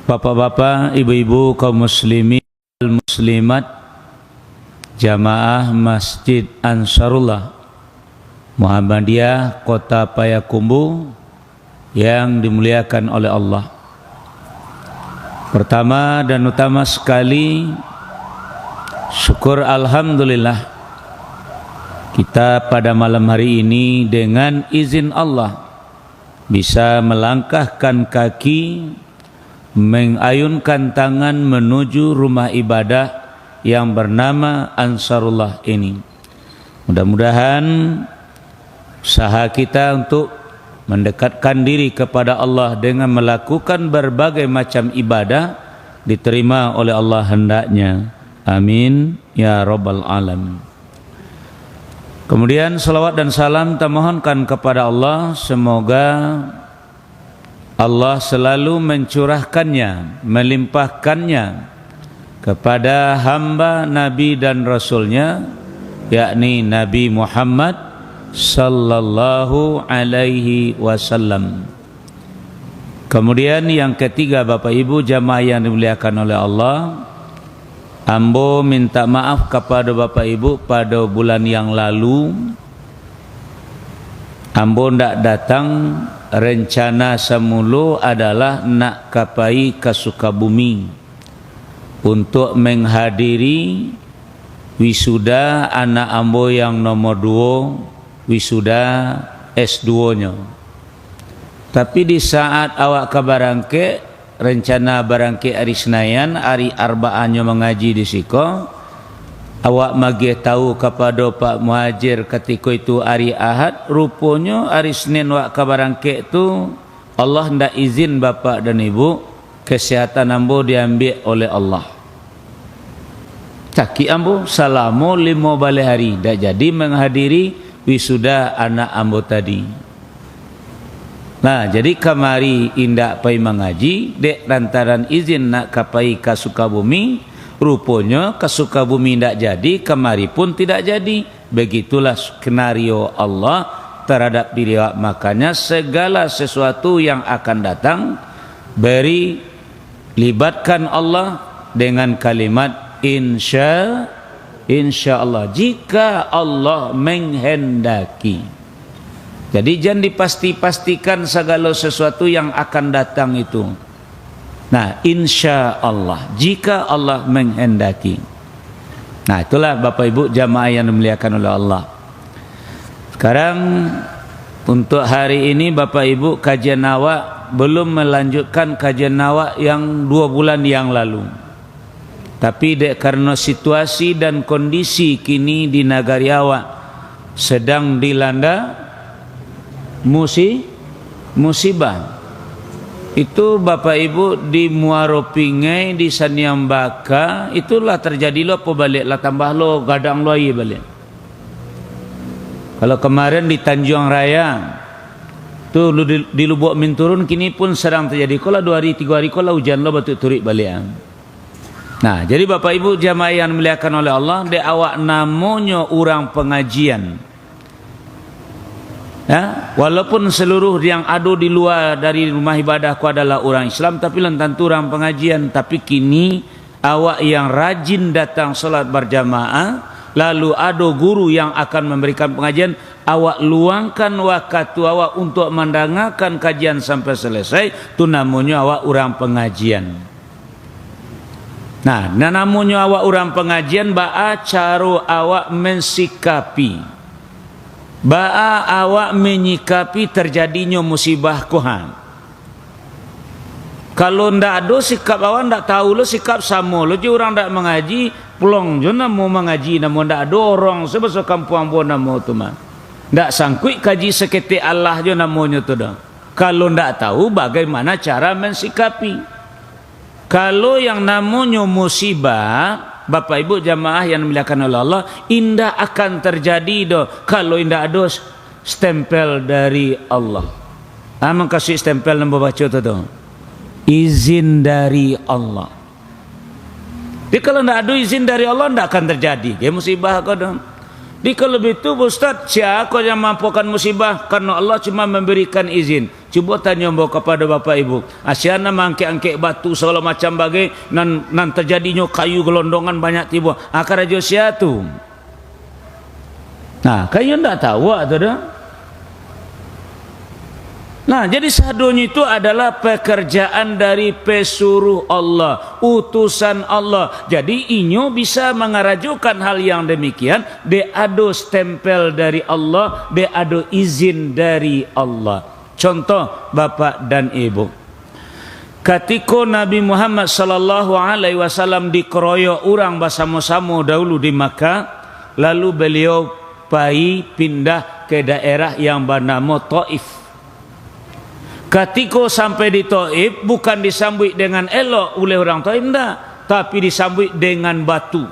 Bapak-bapak, ibu-ibu, kaum muslimin dan muslimat, jamaah Masjid Ansarullah Muhammadiyah Kota Payakumbuh yang dimuliakan oleh Allah. Pertama dan utama sekali, syukur alhamdulillah kita pada malam hari ini dengan izin Allah bisa melangkahkan kaki, mengayunkan tangan menuju rumah ibadah yang bernama Ansarullah ini. Mudah-mudahan usaha kita untuk mendekatkan diri kepada Allah dengan melakukan berbagai macam ibadah diterima oleh Allah hendaknya. Amin ya rabbal alamin. Kemudian salawat dan salam kita mohonkan kepada Allah, semoga Allah selalu mencurahkannya, melimpahkannya kepada hamba Nabi dan Rasulnya, yakni Nabi Muhammad sallallahu alaihi wasallam. Kemudian yang ketiga, Bapak Ibu jamaah yang dimuliakan oleh Allah, ambo minta maaf kepada Bapak Ibu pada bulan yang lalu ambo ndak datang. Rencana semula adalah nak kapai ke Sukabumi untuk menghadiri wisuda anak ambo yang nomor 2, wisuda S2-nya. Tapi di saat awak ke Barangke, rencana Barangke hari Senayan, hari Arba'annya mengaji di siko, awak magih tahu kepada Pak Muhajir ketika itu hari Ahad, rupanya hari Senin wak ke Barangke itu Allah hendak izin Bapak dan Ibu, kesehatan ambo diambil oleh Allah. Caki ambo salamu 5 balik hari dah jadi menghadiri wisuda anak ambo tadi. Nah, jadi kemari indak pai mengaji dek lantaran izin nak kapai ke Sukabumi. Rupanya ke Sukabumi tidak jadi, kemari pun tidak jadi. Begitulah skenario Allah terhadap diri. Makanya segala sesuatu yang akan datang, beri libatkan Allah dengan kalimat insya Allah, jika Allah menghendaki. Jadi jangan dipasti-pastikan segala sesuatu yang akan datang itu. Nah, insya Allah, jika Allah menghendaki. Nah, itulah Bapak Ibu jamaah yang dimuliakan oleh Allah. Sekarang untuk hari ini Bapak Ibu kajian awak belum melanjutkan kajian awak yang 2 bulan yang lalu. Tapi karena situasi dan kondisi kini di negari awak sedang dilanda musibah. Itu Bapak Ibu di Muaro Pingai, di Saniambaka, itulah terjadi lo apa balik lah tambah lo gadang lo aja balik. Kalau kemarin di Tanjung Raya tu di Lubuk Minturun kini pun sedang terjadi. Kalau 2 hari 3 hari kalau hujan lo batu turik balik. Nah, jadi Bapak Ibu jamaah yang dimuliakan oleh Allah, de awak namanya orang pengajian. Ya, walaupun seluruh yang ada di luar dari rumah ibadahku adalah orang Islam, tapi tentu orang pengajian. Tapi kini awak yang rajin datang salat berjamaah, lalu ada guru yang akan memberikan pengajian, awak luangkan waktu awak untuk mendengarkan kajian sampai selesai, itu namanya awak orang pengajian. Nah, namanya awak orang pengajian, ba'a cara awak mensikapi, ba'a awak menyikapi terjadinya musibah Tuhan. Kalau ndak ada sikap awak ndak tahu lo sikap sama lo je orang ndak mengaji pulang je namo mengaji namo ndak ada orang sebesar kampung bo namo tu mah ndak sangkut kaji seketik Allah je namanya tu dah. Kalau ndak tahu bagaimana cara mensikapi. Kalau yang namanya musibah, Bapak Ibu jamaah yang dimuliakan oleh Allah, indah akan terjadi doh kalau indah ada stempel dari Allah. Amang kasih stempel nombor baca tu doh. Izin dari Allah. Jadi kalau tidak ada izin dari Allah tidak akan terjadi. Dia musibah kau doh. Di kalau begitu Ustaz, siapa yang mampukan musibah? Karena Allah cuma memberikan izin. Cuba tanya kepada bapak ibu, asyana mangke-angke batu segala macam bagai nan terjadinya kayu gelondongan banyak tiba. Akar aja sia tu. Nah, kayu ndak tahu tu dah. Nah, jadi sadonya itu adalah pekerjaan dari pesuruh Allah, utusan Allah. Jadi inyo bisa mengarajukan hal yang demikian, de ado stempel dari Allah, de ado izin dari Allah. Contoh bapak dan ibu, ketika Nabi Muhammad sallallahu alaihi wasallam dikeroyok orang bersama-sama dahulu di Makkah, lalu beliau pindah ke daerah yang bernama Taif. Ketika sampai di Taif, bukan disambut dengan elok oleh orang Taif, enggak, tapi disambut dengan batu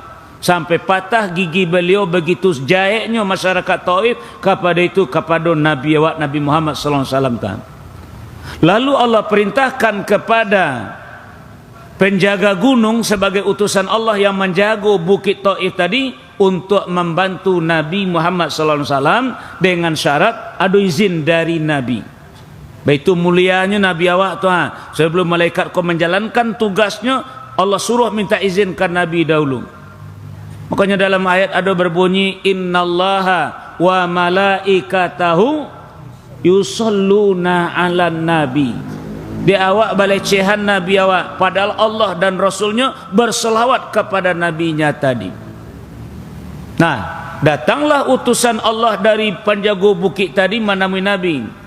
sampai patah gigi beliau. Begitu jahitnya masyarakat Taif kepada Nabi Muhammad sallallahu alaihi wasallam. Lalu Allah perintahkan kepada penjaga gunung sebagai utusan Allah yang menjaga bukit Taif tadi untuk membantu Nabi Muhammad sallallahu alaihi wasallam dengan syarat ada izin dari Nabi. Itu mulianya Nabi awak tu sebelum malaikat kau menjalankan tugasnya, Allah suruh minta izin ke Nabi dahulu. Makanya dalam ayat ada berbunyi, innallaha wa malaikatahu yusalluna 'alan nabi. Dia awak balecehan Nabi awak, padahal Allah dan Rasulnya berselawat kepada nabinya tadi. Nah, datanglah utusan Allah dari penjaga bukit tadi menemui Nabi.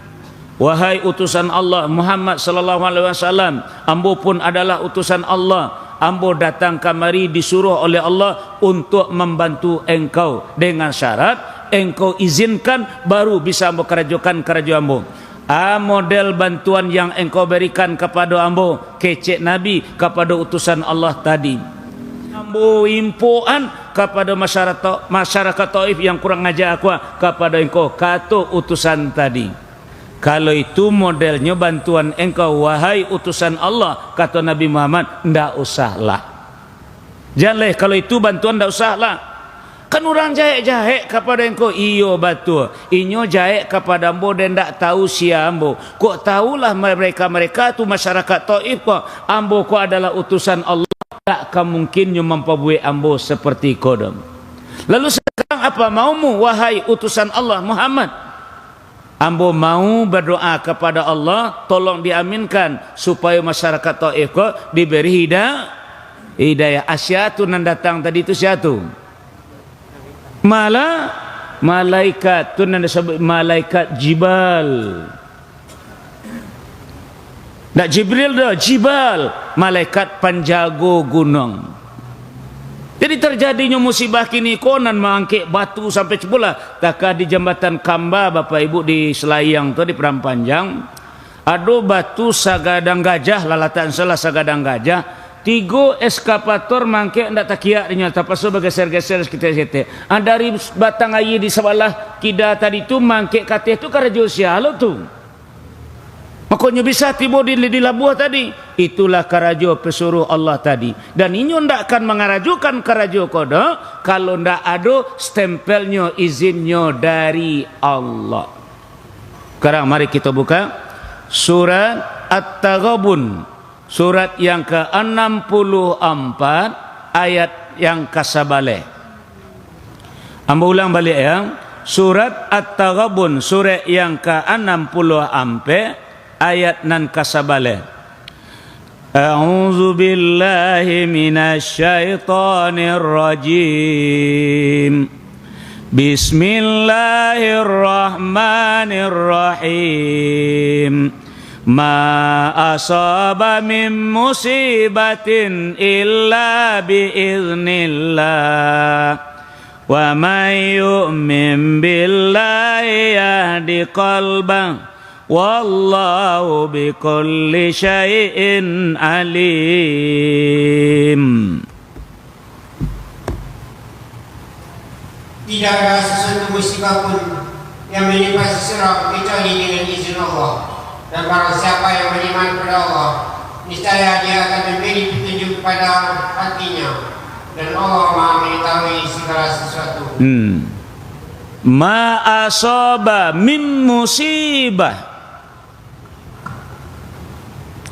Wahai utusan Allah Muhammad sallallahu alaihi wasallam, ambo pun adalah utusan Allah. Ambo datang kemari disuruh oleh Allah untuk membantu engkau dengan syarat engkau izinkan baru bisa ambo kerjakan kerja ambo. Model bantuan yang engkau berikan kepada ambo, kecek Nabi kepada utusan Allah tadi. Ambo impuan kepada masyarakat Taif yang kurang ajar aku kepada engkau kata utusan tadi. Kalau itu modelnya bantuan engkau wahai utusan Allah, kata Nabi Muhammad, ndak usahlah. Janganlah kalau itu bantuan ndak usahlah. Kan orang jahit kepada engkau, iyo betul. Inyo jahit kepada ambo dan ndak tahu sia ambo. Kok tahulah mereka tu masyarakat Taif kok ambo kok adalah utusan Allah, tak mungkin memperbuat ambo seperti kodam. Lalu sekarang apa maumu wahai utusan Allah Muhammad? Ambo mau berdoa kepada Allah, tolong diaminkan supaya masyarakat Taif diberi hidayah. Asyatu nan datang tadi itu siatu. Malaikat tu nan disebut malaikat Jibal. Tak Jibril dah, Jibal, malaikat penjaga gunung. Jadi terjadinya musibah kini konan mengangkit batu sampai cepulah. Takah di jembatan Kamba bapak ibu di Selayang tu di Perampanjang, ada batu sagadang gajah, lalatan salah sagadang gajah. 3 eskapator mangkit ndak takiak dinyata pasal bergeser-geser sekitar. Dari batang air di sebelah kida tadi tu mangkit katih tu karajo sialo tu. Makanya bisa tiba di labuh tadi. Itulah karajo pesuruh Allah tadi. Dan inyo ndak akan mengarajukan karajo kodo kalau ndak ada stempelnya, izinnya dari Allah. Sekarang mari kita buka surat At-Taghabun, surat yang ke-64 ayat yang ke-11. Ambo ulang balik ya. Surat At-Taghabun, surat yang ke-64 ayat nan kasabale. A'udzu billahi minasy syaithanir rajim. Bismillahirrahmanirrahim. Ma asaba min musibatin illa biiznillah. Wa may yu'min billahi yahdi qalbah. Wallahu bikulli syai'in alim. Tidak ada sesuatu musibah pun yang menimpa seseorang kecuali dengan izin Allah. Dan barang siapa yang beriman kepada Allah, niscaya dia akan memberi petunjuk kepada hatinya. Dan Allah Maha mengetahui segala sesuatu. Ma asaba min musibah.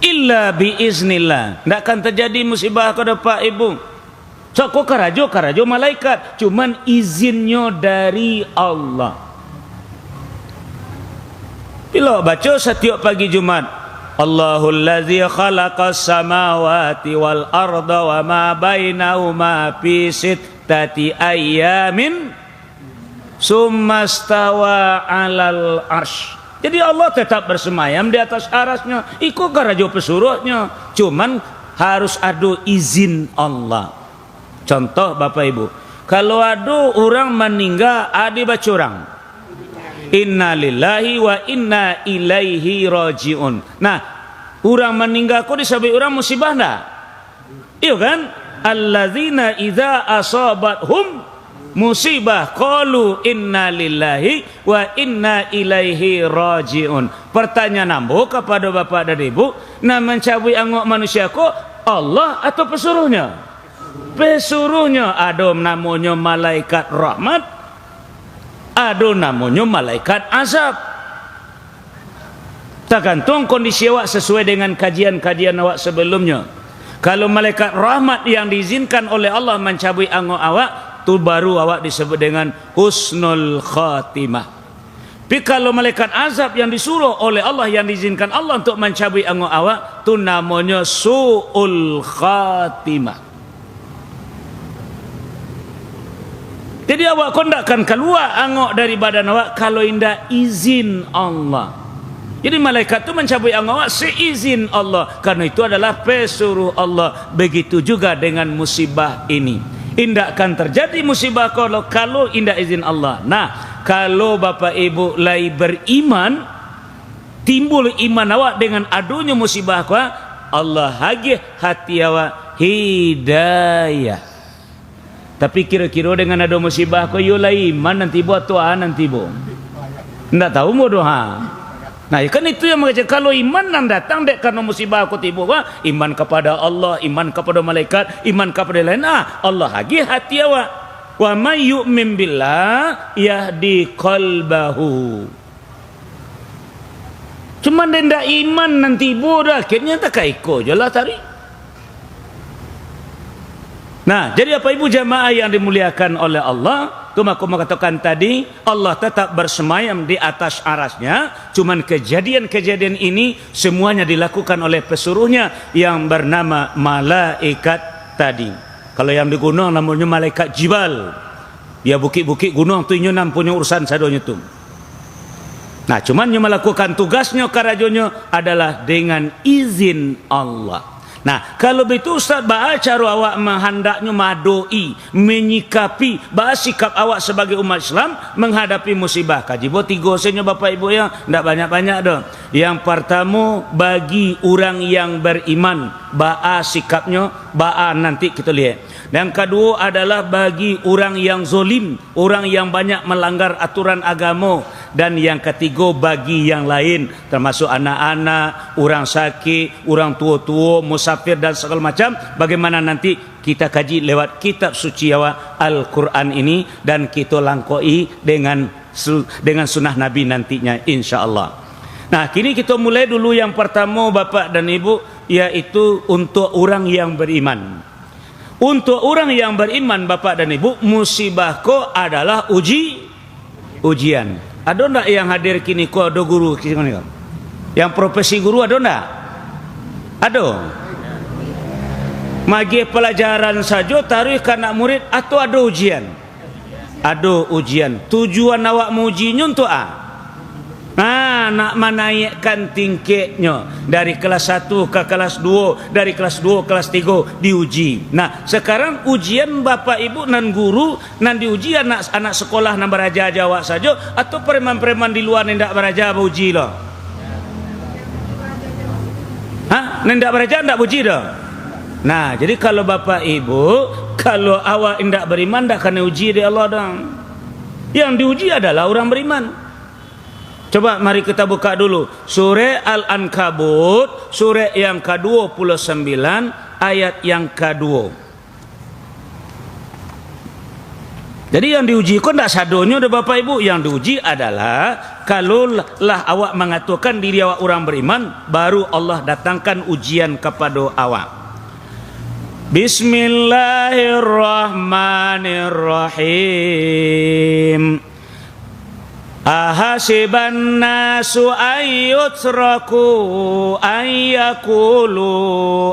illa biiznillah. Tidak akan terjadi musibah kepada Pak Ibu. So kok karajo malaikat, cuman izinnya dari Allah. Bila baca setiap pagi Jumat, Allahul ladzi khalaqas samawati wal arda wa ma bainahuma fi sittati ayyamin summa stawa 'alal arsy. Jadi Allah tetap bersemayam di atas arasnya. Ikut karajo pesuruhnya, cuman harus ada izin Allah. Contoh Bapak Ibu, kalau ada orang meninggal, ada baca orang Inna lillahi wa inna ilaihi raji'un. Nah, orang meninggal kok disebut orang musibah enggak? Iya kan? Alladzina idza asabathum musibah qalu inna lillahi wa inna ilaihi raji'un. Pertanyaan ambo kepada Bapak dan Ibu, nah mencabut angok manusia kok Allah atau pesuruhnya? Pesuruhnya. Ada namanya malaikat rahmat, ada namanya malaikat azab. Tergantung kondisi awak sesuai dengan kajian-kajian awak sebelumnya. Kalau malaikat rahmat yang diizinkan oleh Allah mencabut angok awak, tu baru awak disebut dengan husnul khatimah. Tapi kalau malaikat azab yang disuruh oleh Allah, yang diizinkan Allah untuk mencabut angok awak, tu namanya su'ul khatimah. Jadi awak kau tidak akan keluar angok dari badan awak kalau indah izin Allah. Jadi malaikat itu mencabut angok awak seizin Allah, karena itu adalah pesuruh Allah. Begitu juga dengan musibah ini. Indah akan terjadi musibah kalau indah izin Allah. Nah, kalau Bapak Ibu lai beriman, timbul iman awak dengan adunya musibah kau, Allah hagih hati awak hidayah. Tapi kira-kira dengan ada musibah kau yo lai iman nanti buat Tuhan nanti bu. Ndak tahu mau doa. Nah, kan itu yang mengajak kalau iman nang datang dek karena musibah aku tiba, iman kepada Allah, iman kepada malaikat, iman kepada lain. Allah hagi hati awak. Wa may yu'min billah yahdi qalbahu. Cuman ndak iman nanti bu dah akhirnya tak kaiko jelah tari. Nah, jadi apa ibu jamaah yang dimuliakan oleh Allah, tu aku mengatakan tadi, Allah tetap bersemayam di atas arasnya. Cuman kejadian-kejadian ini semuanya dilakukan oleh pesuruhnya yang bernama malaikat tadi. Kalau yang di gunung namanya malaikat jibal. Ya bukit-bukit gunung tu nyunam punya urusan sadonya tu. Nah, cuman yang melakukan tugasnya karajonya adalah dengan izin Allah. Nah, kalau begitu Ustaz, bahas cara awak menghendaknya madoi, menyikapi, bahas sikap awak sebagai umat Islam menghadapi musibah. Kaji buat 3 senyo Bapak Ibu ya, tidak banyak-banyak dah. Yang pertama, bagi orang yang beriman, bahas sikapnya, bahas nanti kita lihat. Yang kedua adalah bagi orang yang zolim, orang yang banyak melanggar aturan agama. Dan yang ketiga bagi yang lain, termasuk anak-anak, orang sakit, orang tua-tua, musafir dan segala macam. Bagaimana nanti kita kaji lewat kitab suci awak Al-Quran ini, dan kita langkoi dengan sunnah Nabi nantinya insya-Allah. Nah, kini kita mulai dulu yang pertama Bapak dan Ibu, yaitu untuk orang yang beriman. Untuk orang yang beriman Bapak dan Ibu, musibah ko adalah ujian. Ada enggak yang hadir kini ko ada guru kini? Yang profesi guru ada enggak? Ada. Magi pelajaran saja taruh ke anak murid atau ada ujian? Ada ujian. Tujuan awak mujinya untuk nak menaikkan tingkatnya dari kelas 1 ke kelas 2, dari kelas 2 ke kelas 3 diuji. Nah, sekarang ujian Bapak Ibu nan guru nan diuji anak-anak sekolah nan beraja Jawa saja atau preman-preman di luar yang tidak beraja uji loh. Nendak beraja tidak uji dah. Nah, jadi kalau Bapak Ibu, kalau awak tidak beriman tak kena uji dari Allah dah. Yang diuji adalah orang beriman. Coba mari kita buka dulu surah Al-Ankabut, surah yang ke-29 ayat yang kedua. Jadi yang diuji kok tidak sadonya dah Bapak Ibu. Yang diuji adalah kalau lah awak mengaturkan diri awak orang beriman, baru Allah datangkan ujian kepada awak. Bismillahirrahmanirrahim. Ahasiban nasu ayyutraku ayyakulu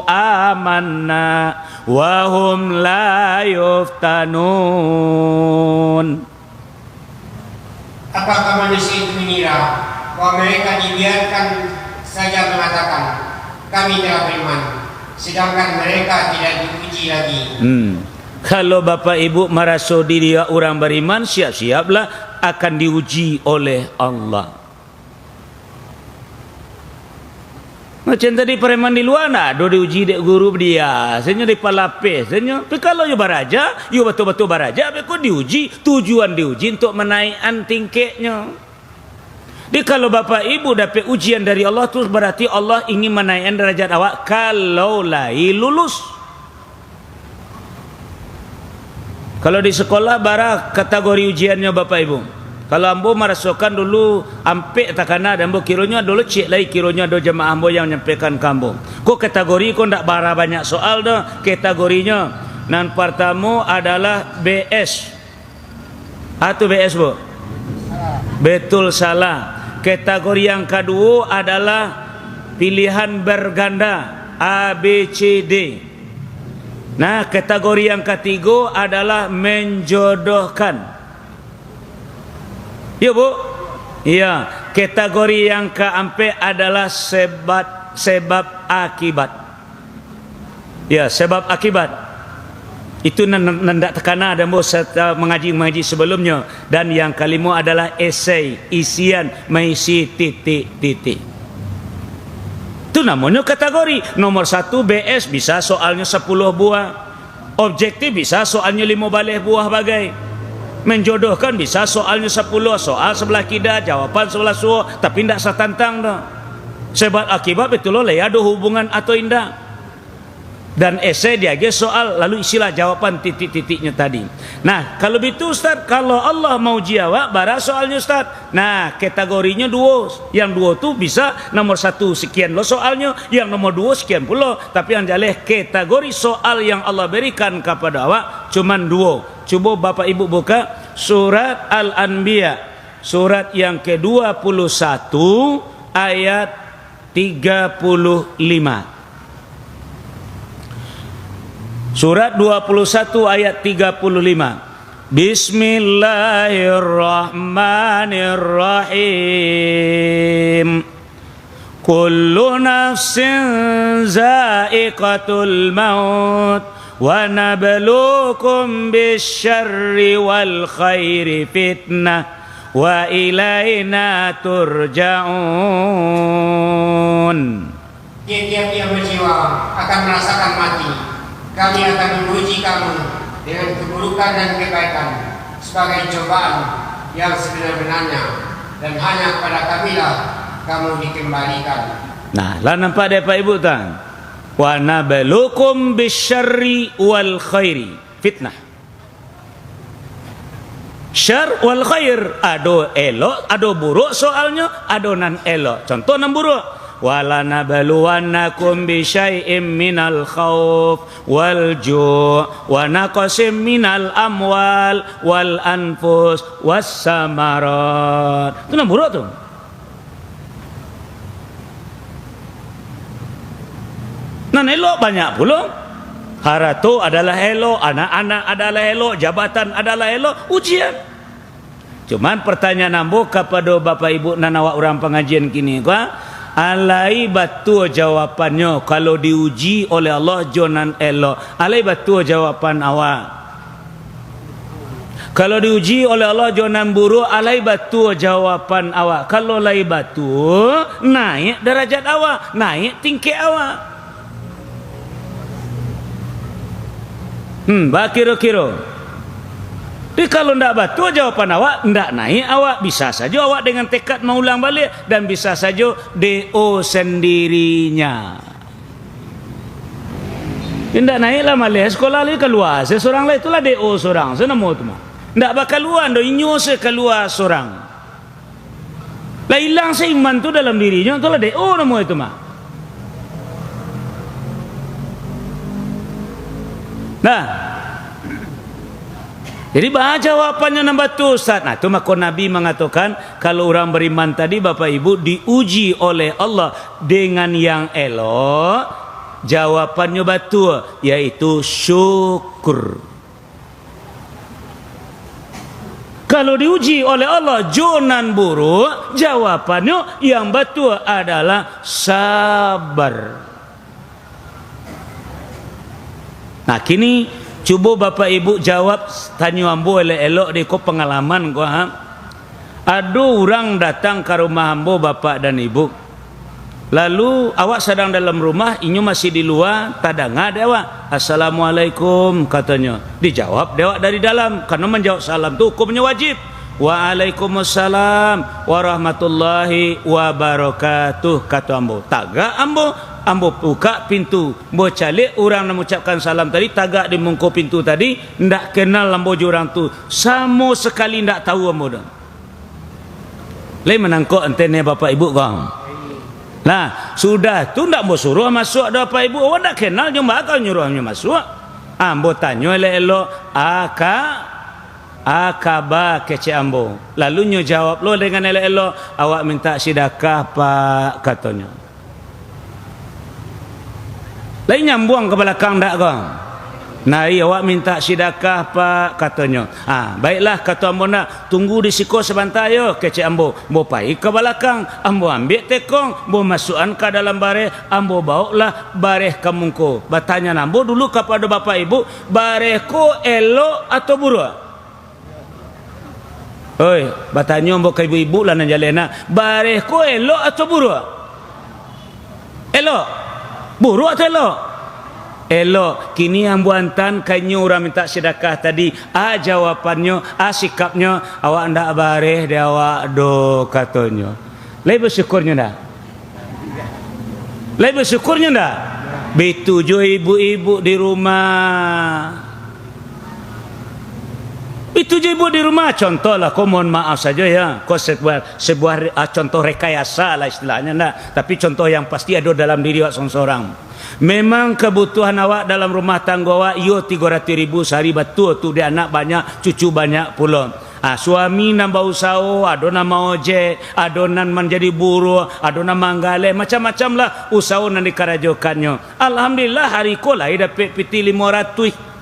amanna wa hum la yuftanun. Apakah manusia itu mengira bahwa mereka dibiarkan saja mengatakan kami telah beriman, sedangkan mereka tidak diuji lagi? Kalau Bapak Ibu merasa diri orang beriman, siap-siaplah akan diuji oleh Allah. Macam tadi preman di luar nak do diuji dek guru dia, senyum di palapis, senyum. Tapi kalau you baraja, you betul-betul baraja, aku diuji, tujuan diuji untuk menaikkan tingkatnya. Jadi kalau Bapak Ibu dapat ujian dari Allah, terus berarti Allah ingin menaikkan derajat awak kalau lai lulus. Kalau di sekolah bara kategori ujiannya Bapak Ibu. Kalau ambo merasakan dulu ampek takana dan ambo kironya dulu cik lagi kironya do jemaah ambo yang menyampaikan kambo. Kok kategori kok ndak bara banyak soal dah kategorinya. Nan pertama adalah BS. Atau BS Bu? Betul salah. Kategori yang kedua adalah pilihan berganda A, B, C, D. Nah, kategori yang ketiga adalah menjodohkan. Ya Bu? Iya. Kategori yang keempat adalah sebab akibat. Ya, sebab akibat. Itu nandak tekana dan Bu mengaji sebelumnya. Dan yang kelima adalah esai, isian, mengisi titik-titik. Itu namanya kategori. Nomor 1 BS bisa soalnya 10 buah. Objektif bisa soalnya 5 balih buah bagai. Menjodohkan bisa soalnya 10 soal sebelah kida, jawapan sebelah suo, tapi tidak setantang dah. Sebab akibat betul lah ya ada hubungan atau indah. Dan esai dia soal lalu isilah jawapan titik-titiknya tadi. Nah, kalau begitu Ustaz, kalau Allah mau jawab bara soalnya Ustaz. Nah, kategorinya 2. Yang 2 tu bisa nomor 1 sekian lo soalnya, yang nomor 2 sekian pula. Tapi yang jaleh kategori soal yang Allah berikan kepada awak cuman 2. Cuba Bapak Ibu buka surat Al-Anbiya, surat yang ke-21 ayat 35. Surat 21 ayat 35. Bismillahirrahmanirrahim. Kullu nafsin za'iqatul maut wa nabluukum bisyarri wal khairi fitnah wa ilaina turja'un. Tiap-tiap yang berjiwa akan merasakan mati. Kami akan menguji kamu dengan keburukan dan kebaikan sebagai cobaan yang sebenar-benarnya, dan hanya kepada kamilah kamu dikembalikan. Nah, lah nampak Bapak Ibu tan. Wa nabluukum bisyarri wal khairi fitnah. Syar wal khair, ado elok, ado buruk soalnya, ado nan elok. Contoh nan buruk. Wala nabluwannakum bisyai'im minal khauf wal ju' wa naqsim minal amwal wal anfus was samarat. Itu nan buruk tu. Nan elok banyak pula. Haratu adalah elok, anak-anak adalah elok, jabatan adalah elok, ujian. Cuman pertanyaan ambo kepada Bapak Ibu dan awak orang pengajian kini kah? Alai batu jawapannya kalau diuji oleh Allah jonan elok. Alai batu jawapan awak. Kalau diuji oleh Allah jonan buruk, alai batu jawapan awak. Kalau lai batu, naik derajat awak, naik tingkat awak. Kira-kira. Tapi kalau ndak batu jawapan awak, ndak naik awak, bisa saja awak dengan tekad mau ulang balik, dan bisa saja DO sendirinya. Ndak naiklah malih sekolah lagi keluar, seorang lah itulah DO seorang, senamo tu mah. Ndak bakal luar do inyo se keluar seorang. Lah hilang seiman tu dalam dirinya tu lah DO nama itu mah. Nah, jadi baca jawapannya nambah tu Ustaz. Nah, itu maka Nabi mengatakan kalau orang beriman tadi Bapak Ibu diuji oleh Allah dengan yang elok, jawapannya betul, yaitu syukur. Kalau diuji oleh Allah jonan buruk, jawapannya yang betul adalah sabar. Nah, kini cuba Bapak Ibu jawab tanya ambo elok-elok di ko pengalaman ko ha. Ada orang datang ke rumah ambo Bapak dan Ibu. Lalu awak sedang dalam rumah, inyo masih di luar, tadanga dewa. Assalamualaikum katanya. Dijawab dewa dari dalam karena menjawab salam tu hukumnya wajib. Waalaikumsalam warahmatullahi wabarakatuh kata ambo. Tagak ambo buka pintu, ambo calik orang yang mengucapkan salam tadi, tagak di mungko pintu tadi, ndak kenal ambo orang tu, sama sekali ndak tahu ambo dah. Lai menangkok entene Bapak Ibu kong. Nah, sudah tu ndak ambo suruh masuk ada Bapak Ibu, awak ndak kenal nyo bakal nyuruhnya masuk. Ambo tanya elok-elok, akaba kece ambo. Lalu nyo jawab lo dengan elok-elok, awak minta sedekah Pak katanya. Lain nyambung ke belakang tak kau? Nah, awak minta sedekah Pak katanya. Baiklah kata ambo nak tunggu di siko sebentar yo kece ambo. Ambo pai ke belakang, ambo ambil tekong, ambo masukkan ke dalam bareh, ambo bawalah bareh ke mungko. Bertanya ambo dulu kepada Bapak Ibu, barehku elok atau buruk? Oi, bertanya ambo ke ibu-ibu lah nan jalena, barehku elok atau buruk? Elok. Buruk atau elok? Elok. Kini ambo antan kanyo orang minta sedekah tadi, jawapannya, sikapnya, awak ndak bareh dia awak do katanya. Lai bersyukurnya dah. Lai bersyukurnya dah. Betujuh ibu-ibu di rumah. Itu je ibu di rumah, contohlah, kau mohon maaf saja ya, kau sebuah contoh rekayasa lah istilahnya nah. Tapi contoh yang pasti ada dalam diri awak seorang. Memang kebutuhan awak dalam rumah tangga awak yo 300.000 sehari, betul tu dia anak banyak, cucu banyak pula. Suami nambah usaha, ada nama ojek, ada nan menjadi buruh, ada nan manggale, macam-macam lah usaha nan dikarajokannya. Alhamdulillah hari ko lah dapat piti 500.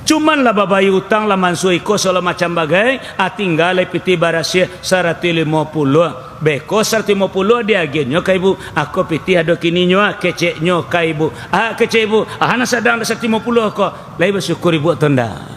Cuman lah babai utang lah mansui ko segala macam bagai, tinggal piti barasia 150. Beko 150 dia agenyo ka ibu, aku piti ada kininyo keceknyo ka ibu. Kecek ibu, hana sedang 150 ko. Lai bersyukur ibu tanda.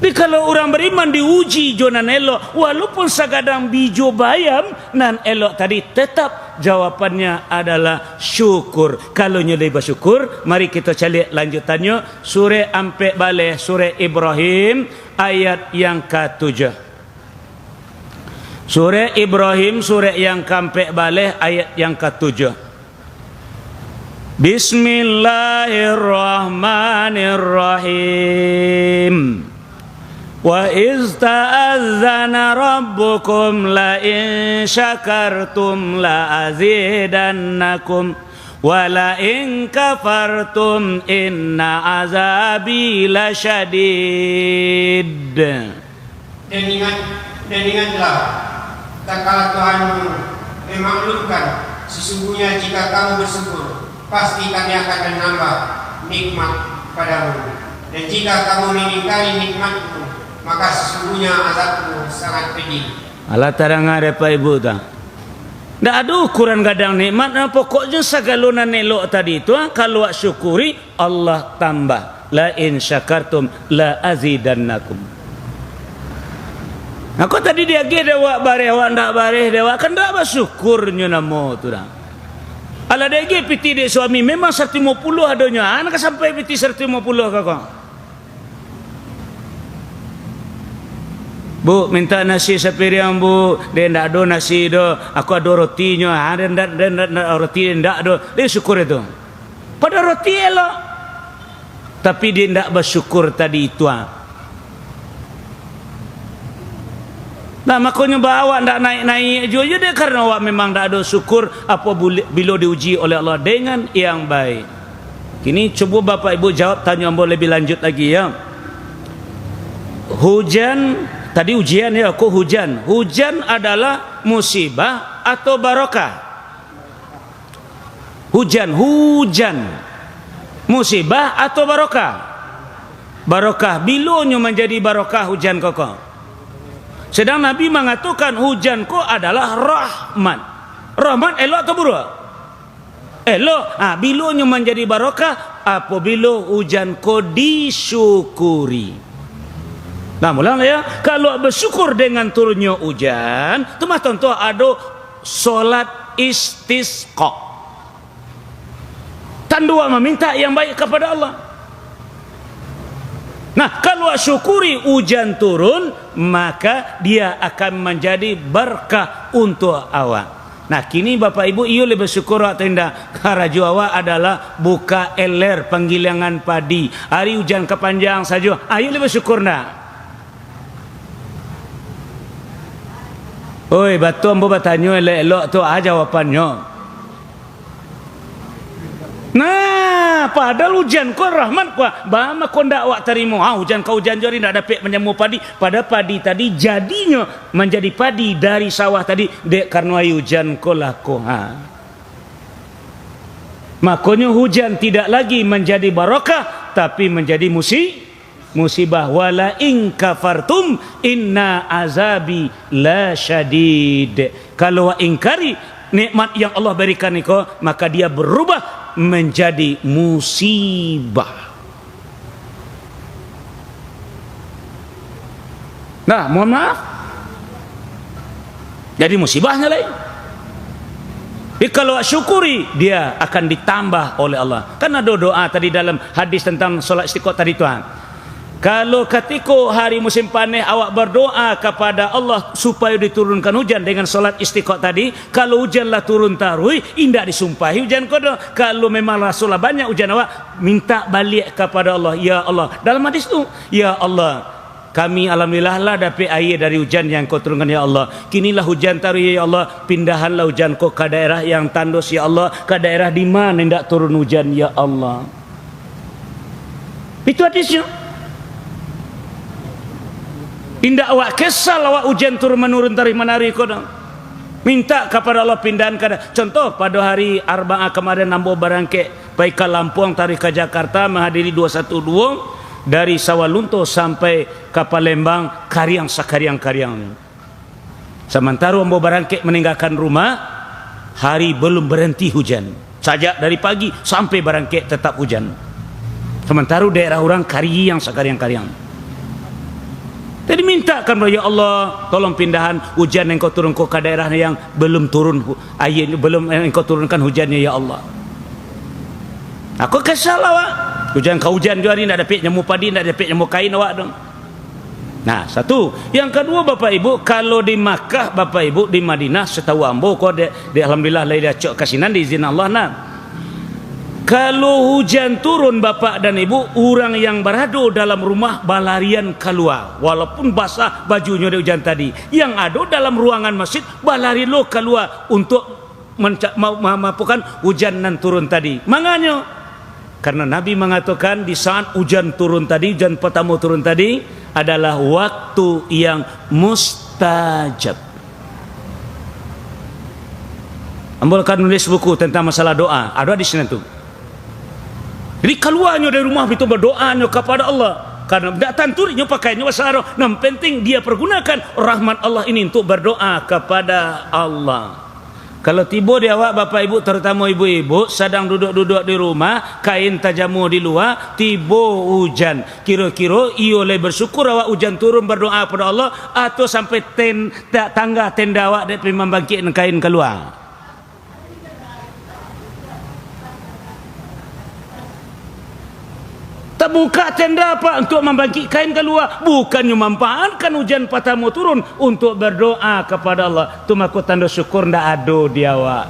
Tapi kalau orang beriman diuji jonan elok, walaupun sagadang bijo bayam nan elok tadi, tetap jawapannya adalah syukur. Kalau nyelai bersyukur, mari kita cari lanjutannya. Surah Ampe Baleh, Surah Ibrahim ayat yang ke-7. Surah Ibrahim, surah yang ke-Ampe Baleh ayat yang ke-7. Bismillahirrahmanirrahim. Wa iz ta'azzana rabbukum la in syakartum la azidannakum wa la in kafartum inna azabi lasyadid. Dan ingatlah tak kala Tuhanmu memaklumkan, sesungguhnya jika kamu bersyukur pasti kami akan menambah nikmat padamu, dan jika kamu mengingkari nikmatku maka sesungguhnya azabku sangat pedih. Allah tarang ada Pak Ibu tak? Tak ada ukuran gadang nikmat. Pokoknya segala nelok tadi itu, kalau syukuri Allah tambah. La in syakartum la azidannakum. Aku tadi dia dewa bareh awak ndak bareh dewa kan ndak bersyukurnya namo tu dah. Ala dia piti dek suami memang 150 adanya. Anak sampai piti 150 kakak. Bu, minta nasi sepiring bu. Dia ndak ada nasi do. Aku ada rotinya. Dia ndak roti ndak ada. Dia syukur itu. Pada roti elok. tapi dia tidak bersyukur tadi itu. Nah, makanya bawa tidak naik-naik juga dia karena awak memang tidak ada syukur apa bila diuji oleh Allah dengan yang baik. Kini cuba Bapak Ibu jawab tanya ambo lebih lanjut lagi ya. Hujan tadi ujian ya, kok hujan? Hujan adalah musibah atau barokah? Hujan musibah atau barokah? Barokah. Bilonyo menjadi barokah hujan koko. Sedang Nabi mengatakan hujan ko adalah rahmat. Rahmat elok atau buruk? Elok. Bilonyo menjadi barokah apabila hujan ko disyukuri. Nah, mulai ya, kalau bersyukur dengan turunnya hujan, itu mah tentu ada solat istisqa. Tandua meminta yang baik kepada Allah. Nah, kalau syukuri hujan turun, maka dia akan menjadi berkah untuk awak. Nah, kini Bapak Ibu, iyo lebih syukur atau tidak? Karaju awak adalah buka eler penggilingan padi. Hari hujan kepanjang saja. Ayo lebih syukur nak? Oi, batu ambo bertanya elok-elok tu jawapannya. Nah, padahal hujan kau rahmat kau, bama kau ndak awak terima. Hujan kau hujan jari ndak dapat menyemu padi. Pada padi tadi jadinya menjadi padi dari sawah tadi dek karena hujan kau lah kau. Makanya hujan tidak lagi menjadi barokah tapi menjadi musibah. Wala in kafartum inna azabi la syadid. Kalau ingkari nikmat yang Allah berikan niko, maka dia berubah menjadi musibah. Nah, mohon maaf, jadi musibahnya lain. Jadi kalau syukuri, dia akan ditambah oleh Allah. Kan ada doa tadi dalam hadis tentang solat istiqomah tadi Tuhan. Kalau ketika hari musim panen awak berdoa kepada Allah supaya diturunkan hujan dengan solat istiqomah tadi, kalau hujanlah turun tarui, indah disumpahi hujan kodo. Kalau memang Rasulullah banyak hujan, awak minta balik kepada Allah. Ya Allah, dalam hadis itu, ya Allah, kami alhamdulillah lah dapat air dari hujan yang kau turunkan ya Allah. Kinilah hujan tarui ya Allah, pindahanlah hujan kau ke daerah yang tandus ya Allah, ke daerah di mana tidak turun hujan ya Allah. Itu hadisnya. Indah awak kesal awak hujan turun menurun dari menari kodang. Minta kepada Allah pindahan ke. Contoh pada hari Arba'ah kemarin nambo barangke baik ke Lampung tarik ke Jakarta menghadiri 212 dari Sawalunto sampai ke Palembang karyang sakaryang-karyang. Sementara ambo barangke meninggalkan rumah hari belum berhenti hujan. Sajak dari pagi sampai barangke tetap hujan. Sementara daerah orang karyang sakaryang-karyang. Jadi mintakan ya Allah, tolong pindahan hujan yang kau turunkan ke daerah yang belum turun air, belum engkau turunkan hujannya ya Allah. Aku kesal awak. Hujan kau hujan juga ni nak dapat nyemu padi, nak dapat nyemu kain awak dong. Nah, satu. Yang kedua Bapak Ibu, kalau di Makkah Bapak Ibu, di Madinah setahu ambo kau di alhamdulillah laila cok kasinan di izin Allah nah. Kalau hujan turun Bapak dan Ibu, orang yang berada dalam rumah balarian keluar. Walaupun basah bajunya dari hujan tadi. Yang ada dalam ruangan masjid balari lo keluar untuk memapukan hujan yang turun tadi. Makanya karena Nabi mengatakan di saat hujan turun tadi, hujan pertama turun tadi adalah waktu yang mustajab. Ambil kan nulis buku tentang masalah doa. Ada di sini tuh. Jadi keluarnya dari rumah itu berdoanya kepada Allah. Karena tidak tanturinya pakainya wasaro. Yang penting dia pergunakan rahmat Allah ini untuk berdoa kepada Allah. Kalau tiba di awak Bapak Ibu, terutama ibu-ibu sedang duduk-duduk di rumah, kain tajamu di luar, tiba hujan. Kira-kira ia boleh bersyukur awak hujan turun berdoa kepada Allah, atau sampai tangga tenda awak dari membangkitkan kain keluar. Tak buka tenda apa untuk membangkit kain keluar, bukannya memanfaatkan hujan pertama turun untuk berdoa kepada Allah. Tu maku tanda syukur ndak ada di awak.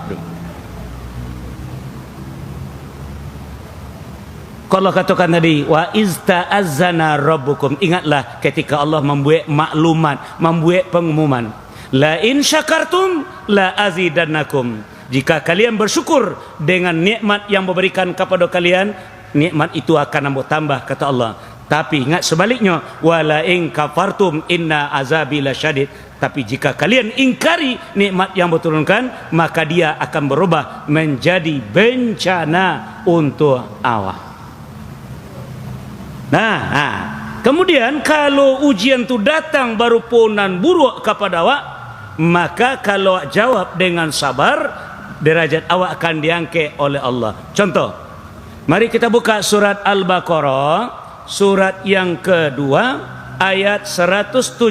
Kalau katakan tadi wa izta'azzana rabbukum, ingatlah ketika Allah membuat maklumat, membuat pengumuman, la in syakartum la azidannakum, jika kalian bersyukur dengan nikmat yang memberikan kepada kalian, nikmat itu akan nambah tambah, kata Allah. Tapi ingat sebaliknya, wala in kafartum inna azabi lasyadid, tapi jika kalian ingkari nikmat yang berturunkan, maka dia akan berubah menjadi bencana untuk awak. Kemudian kalau ujian itu datang baru punan buruk kepada awak, maka kalau awak jawab dengan sabar, derajat awak akan diangkat oleh Allah. Contoh, mari kita buka surat Al-Baqarah, surat yang kedua, ayat 177.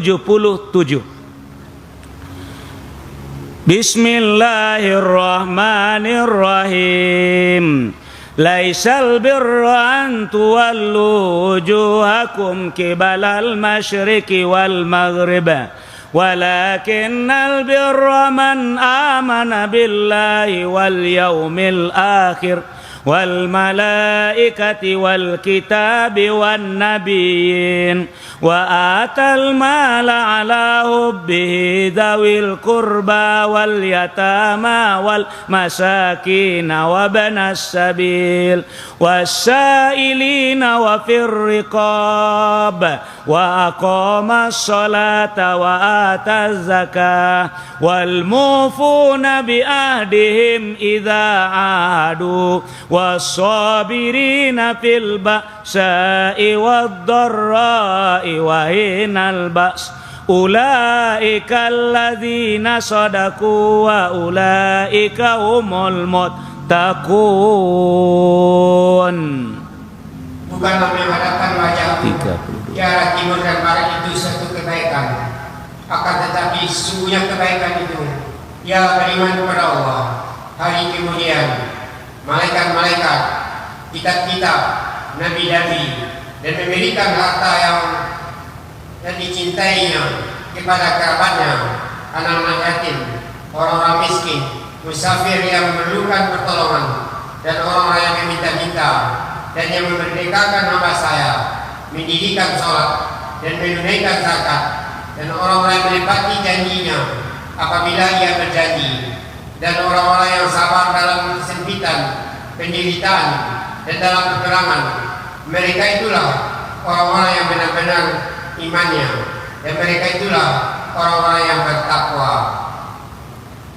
Bismillahirrahmanirrahim. Laisal birra an tuwallu wujuhakum qibalal masyriqi wal maghrib, walakinnal birra man amana billahi wal yaumil akhir wal malaikati wal kitabi wan nabiyyin wa atal mala ala hubbihi dzawil qurba wal yatama wal masakin wa banas sabil wasailina wa fir riqab wa aqamas salata wa ataz zakah wal mufuna bi ahdihim idza ahadu was-sabirina fil ba'sa'i wad-dharra'i wa hinal ba's ulaika alladzina sadaqu wa ulaika humul muttaqun. Bukanlah menghadapkan wajahmu ke arah timur dan barat itu satu kebaikan, akan tetapi sesungguhnya kebaikan itu ia beriman kepada Allah, hari kemudian, malaikat-malaikat, kitab-kitab, nabi-nabi, dan memberikan harta yang dicintainya kepada kerabatnya, anak-anak yatim, orang-orang miskin, musafir yang memerlukan pertolongan, dan orang-orang yang meminta-minta, dan yang memerdekakan hamba saya, mendirikan sholat, dan menunaikan zakat, dan orang-orang yang menepati janjinya apabila ia berjanji, dan orang-orang yang sabar dalam kesempitan, penderitaan, dan dalam peperangan. Mereka itulah orang-orang yang benar-benar imannya, dan mereka itulah orang-orang yang bertakwa.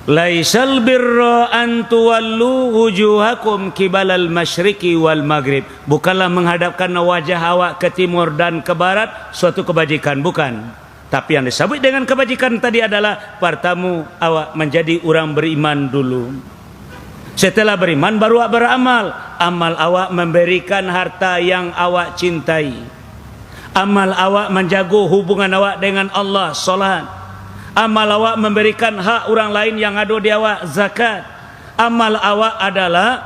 Laisal birra an tuwallu wujuhakum qibalal masyriqi wal maghrib, bukanlah menghadapkan wajah awak ke timur dan ke barat suatu kebajikan, bukan. Tapi yang disebut dengan kebajikan tadi adalah pertama awak menjadi orang beriman dulu. Setelah beriman baru awak beramal. Amal awak memberikan harta yang awak cintai. Amal awak menjaga hubungan awak dengan Allah, solat. Amal awak memberikan hak orang lain yang ada di awak, zakat. Amal awak adalah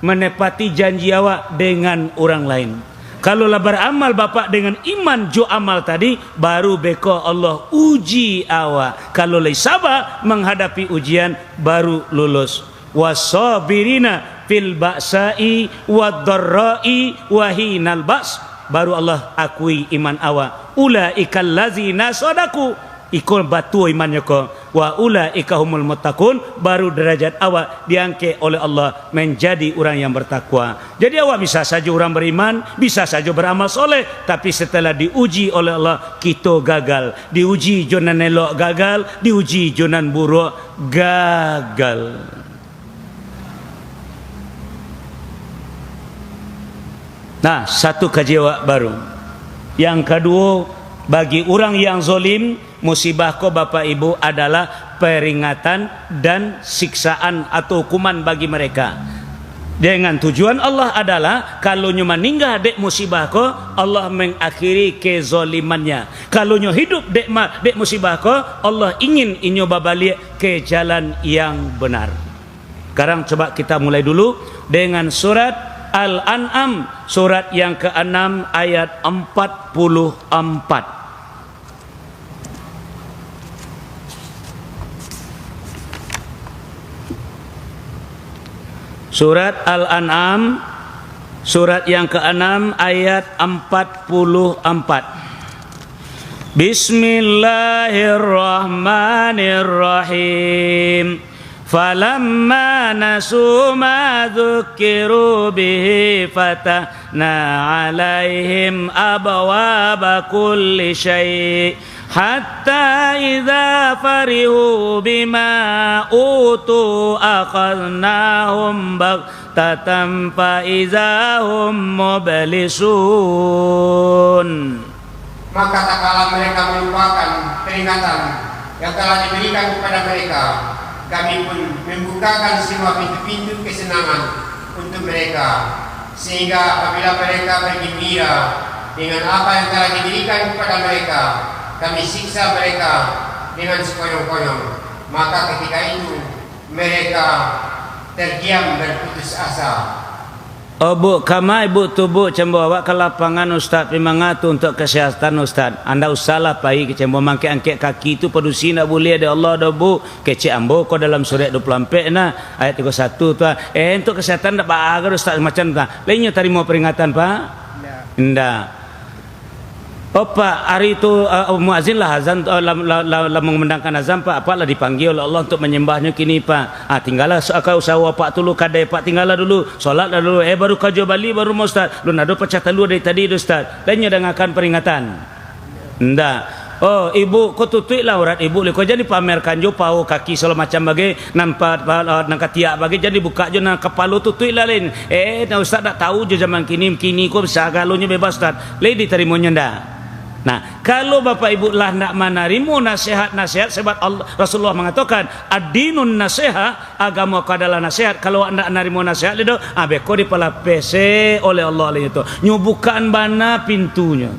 menepati janji awak dengan orang lain. Kalaulah beramal bapak dengan iman jo amal tadi, baru beko Allah uji awak. Kalau sabar menghadapi ujian, baru lulus. Wasabirina fil ba'sa'i wad-dharra'i wa hinal ba's, baru Allah akui iman awak. Ulaikal ladzina sadaqu, ikut batu imannya ko, wa ulaika humul muttaqun, baru derajat awak diangkat oleh Allah menjadi orang yang bertakwa. Jadi awak bisa saja orang beriman, bisa saja beramal soleh, tapi setelah diuji oleh Allah kita gagal, diuji jonan elok gagal, diuji jonan buruk gagal. Nah, satu kaji awak baru. Yang kedua, bagi orang yang zalim, musibah ko Bapak Ibu adalah peringatan dan siksaan atau hukuman bagi mereka. Dengan tujuan Allah adalah kalau nyu meninggal dek musibah ko, Allah mengakhiri kezalimannya. Kalau nyu hidup dek musibah ko, Allah ingin inyo babalik ke jalan yang benar. Sekarang coba kita mulai dulu dengan surat Al-An'am, surat yang ke-6 ayat 44. Surat Al-An'am Surat yang ke-6 ayat 44. Bismillahirrahmanirrahim. Falamma nasu ma dzukiru bihi fatahna alaihim abwaba kulli syai' hatta idza farihu bima utu akhadnahum baghtatan fa idza hum mublisun. Maka tak kala mereka melupakan peringatan yang telah diberikan kepada mereka, kami pun membukakan semua pintu-pintu kesenangan untuk mereka, sehingga apabila mereka bergembira dengan apa yang telah diberikan kepada mereka, kami siksa mereka dengan sekoyong-koyong. Maka ketika itu mereka terdiam dan putus asa. Bu, kama ibu tubuh cembo awak ke lapangan Ustaz pimangatu untuk kesehatan Ustaz. Anda usahlah pai ke cembo mangke-angke kaki itu padusi nak boleh ada Allah dah bu. Kece ambo ko dalam surat 24 na ayat 31 tu. Untuk kesehatan dak bagar Ustaz macam tu. Lainnya terima peringatan Pak? Ndak. Pak, hari itu muazin lah azan mengumandangkan azan Pak, apalah dipanggil oleh Allah untuk menyembahnya kini Pak. Tinggallah akal usaha Pak dulu kadai Pak, tinggallah dulu solat dulu baru kajo bali baru mau Ustaz. Lu nado pecah telur dari tadi Ustaz. Lainnya dengarkan peringatan. Ndak. Oh, ibu ko tutui lah urat ibu le ko jadi pamerkan jo pau kaki solo macam bagai nampak nang katiak bagai jadi buka jo nang kepala tutui lah lain. Na Ustaz tak tahu jo zaman kini ko sagalonya bebas Ustaz. Le diterimanya ndak. Nah, kalau Bapak Ibu lah nak menarimu nasihat-nasihat sebab Allah, Rasulullah mengatakan ad-dinun nasihat, agama adalah nasihat. Kalau anda narimu nasihat itu, beko dipelapese oleh Allah itu. Nyubukan bana pintunya.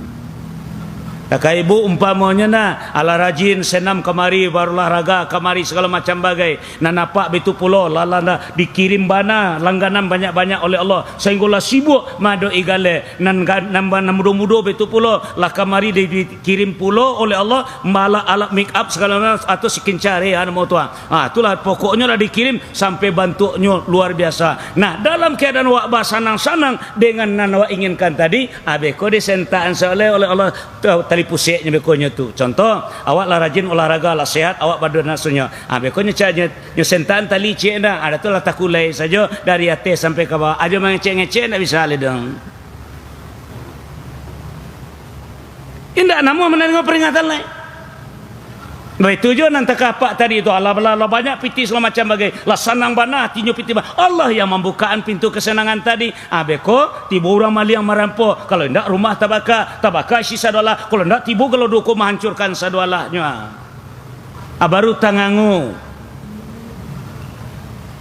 Kakak ibu umpamanya ala rajin senam kemari barulah raga kemari segala macam bagai napak betu pulo lalanda dikirim bana langganan banyak-banyak oleh Allah sehingga sibuk mado igale nambah mudo-mudo betu pulo lah kemari dikirim pulo oleh Allah malah alat make up segala macam atau skincare mau tua. Itulah pokoknya lah dikirim sampai bentuknya luar biasa. Nah, dalam keadaan wak sanang-sanang dengan nanawa inginkan tadi abeko disentaan oleh Allah tali puseknya bekonya tu. Contoh, awak lah rajin olahraga lah sehat, awak pada nasunya. Bekonya caranya sentaan tali cek dah. Ada tu lah takulai saja dari atas sampai ke bawah. Aja mengecek-ngecek tak bisa le dong. Indak namu menerima peringatan lain. Baik tujuan nanti kapak tadi itu Allah banyak piti segala macam bagai lah sanang bana tinyo piti Allah yang membukaan pintu kesenangan tadi. Beko tiba orang mali yang merampok kalau ndak rumah tabaka isi sadolah kalau ndak tiba kalau duku menghancurkan sadolahnya. Baru tangangu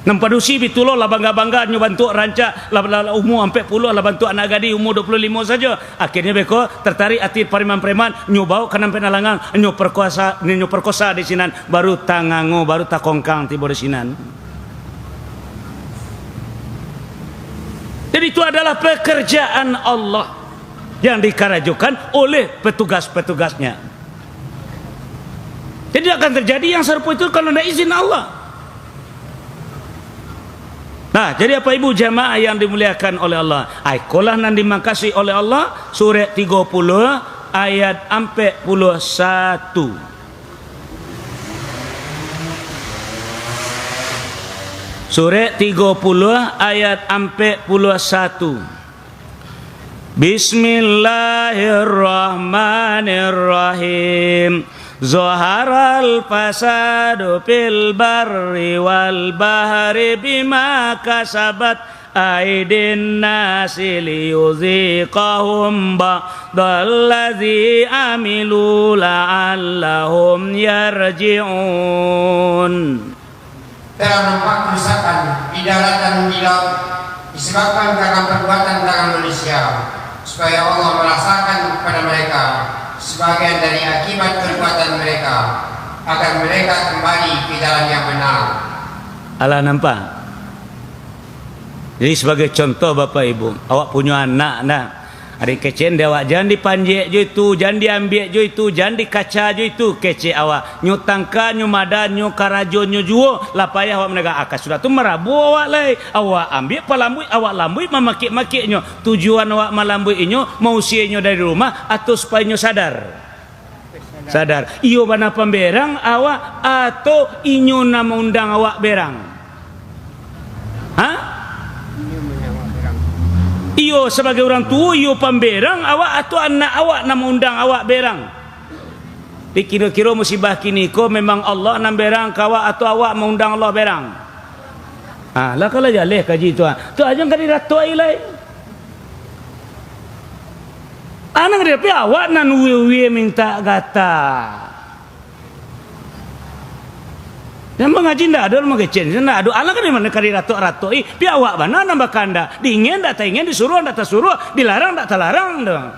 nampadusi bitulo lah bangga-bangga nyo bantu rancak lah umur 40 lah bantu anak gadi umur 25 saja. Akhirnya beko tertarik hati preman-preman nyo bau kanan penalangan nyo perkosa di sinan baru tangango baru takongkang tiba di sinan. Jadi itu adalah pekerjaan Allah yang dikarajukan oleh petugas-petugasnya. Jadi akan terjadi yang serupa itu kalau tidak izin Allah. Nah, jadi apa ibu jamaah yang dimuliakan oleh Allah? Aikolah nan dimakasih oleh Allah surat 30 ayat 41. Surat 30 ayat 41. Bismillahirrahmanirrahim. Zaharal fasadu fil barri wal bahri bima kasabat aidin nasi liyuziqahum ba'dallazi amilu la'allahum yarji'un. Telah nampak kerusakan di darat dan di laut disebabkan karena perbuatan tangan manusia, supaya Allah merasakan kepada mereka sebagian dari akibat perbuatan mereka agar mereka kembali ke jalan yang benar. Allah nampak. Jadi sebagai contoh Bapak Ibu, awak punya anak Hari kecen dewa jangan dipanjek jo itu, jangan diambil jo itu, jangan dikaca jo itu kece awak. Nyu tangka, nyu madan, nyu karajo, nyu juo, lah payah awak menegak akas sudah tu merabu awak lai. Awak ambil palambui, awak lambui memakik-makik nyo. Tujuan awak malambui inyo mau usianya dari rumah atau supaya nyo sadar. Sadar. Iyo bana pemberang awak atau inyo nama undang awak berang. Hah? Iyo sebagai orang tua, iyo pemberang awak atau anak awak nama undang awak berang. Dikira-kira musibah kini ko memang Allah nam berang kawa atau awak mengundang Allah berang. Ah, lah kalau jaleh kaji tu aja kan dirato ilai. Anak dia pi awak nan uwe minta kata. Yang mengaji ndak ada orang kecil, ndak ada. Anak kan mana kari rato-rato, pi awak mana nambah kanda. Diingin ndak ingin, disuruh ndak suruh, dilarang ndak terlarang dong.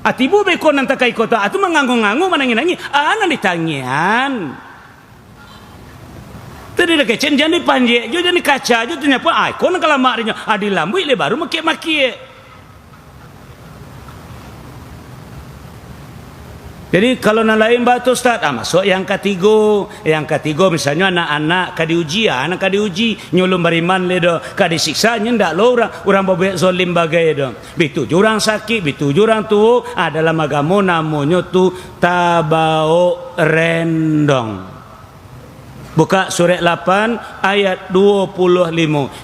Atibu beko nanti kai kota, atu menganggung-nganggung menangi-nangi, anak ditangian. Tadi dah kecil jangan dipanjek, jangan dikaca, jangan nyapa. Kon kalau makrinya, adilambui le baru maki-maki. Jadi kalau nak lain batu Ustaz, masuk yang ketiga misalnya anak-anak kadi ujian, anak kadi uji nyulum beriman le do, kadi siksa ndak lo orang bobek zalim bagai do. Bitu jurang sakit, bitu jurang tu adalah agama namanya tu tabau rendong. Buka surat 8 ayat 25.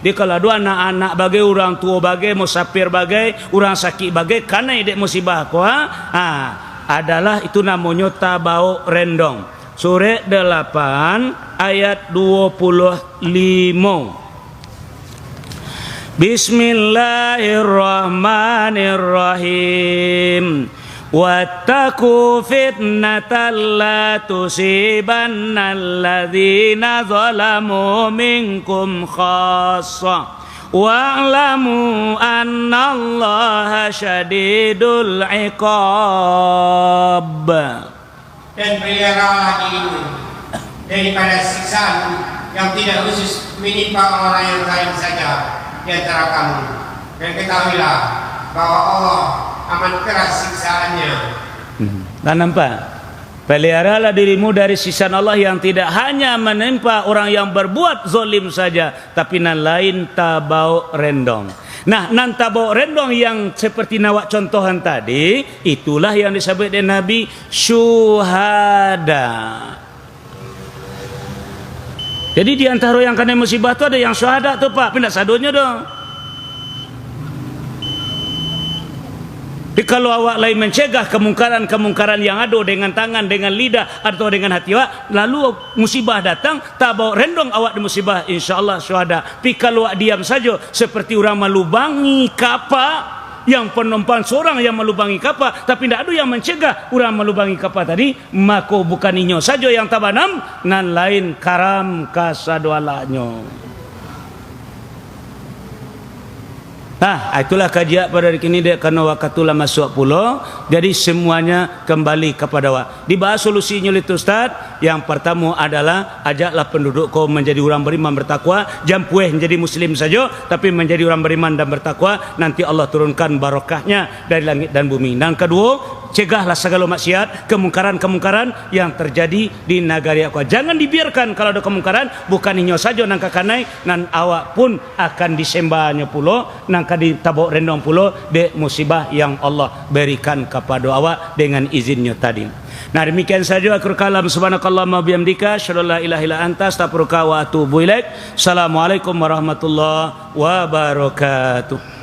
Dia kalau dua anak-anak bagai orang tua bagai musafir bagai orang sakit bagai karena idek musibah ko adalah itu namanya tabau rendong. Surat 8 ayat 25. Bismillahirrahmanirrahim. Wattaqu fitnatan la tusibanna alladhina zalamu minkum khassa. Wa'lamu annallaha syadidul iqab. Dan peliharalah dirimu daripada siksaan yang tidak khusus menimpa orang yang lain saja di antara kamu. Dan ketahuilah bahwa Allah amat keras siksaannya. Nampak? Peliharalah dirimu dari siksaan Allah yang tidak hanya menimpa orang yang berbuat zalim saja, tapi nan lain tabau rendong. Nah, nan tabau rendong yang seperti nawak contohan tadi, itulah yang disebut oleh Nabi syuhada. Jadi di antara yang kena musibah tu ada yang syuhada tu Pak, pindah sadonya dong. Kalau awak lain mencegah kemungkaran-kemungkaran yang ada dengan tangan, dengan lidah atau dengan hati awak, lalu musibah datang, tak bawa rendong awak di musibah, insyaAllah syuhada. Tapi kalau awak diam saja seperti orang melubangi kapal, yang penumpang seorang yang melubangi kapal, tapi tidak ada yang mencegah orang melubangi kapal tadi, maka bukan inyo saja yang tabanam, nan lain karam kasadualanyo. Itulah kajian pada hari ini dia karena wakatulah masuk pulau. Jadi semuanya kembali kepada awak. Dibahas solusinya oleh Ustaz. Yang pertama adalah ajaklah penduduk kau menjadi orang beriman bertakwa. Jangan puas menjadi muslim saja, tapi menjadi orang beriman dan bertakwa. Nanti Allah turunkan barakahnya dari langit dan bumi. Dan kedua, cegahlah segala maksiat, kemungkaran-kemungkaran yang terjadi di negara aku. Jangan dibiarkan kalau ada kemungkaran, bukan inyo saja nang kakanai, nan awak pun akan disembahnya pulo, nang kadi tabok rendong pulo de musibah yang Allah berikan kepada awak dengan izinnya tadi. Nah, demikian saja akhir kalam. Subhanakallahumma bihamdika asyhadu an la ilaha illa anta astaghfiruka wa atubu ilaik. Assalamualaikum warahmatullahi wabarakatuh.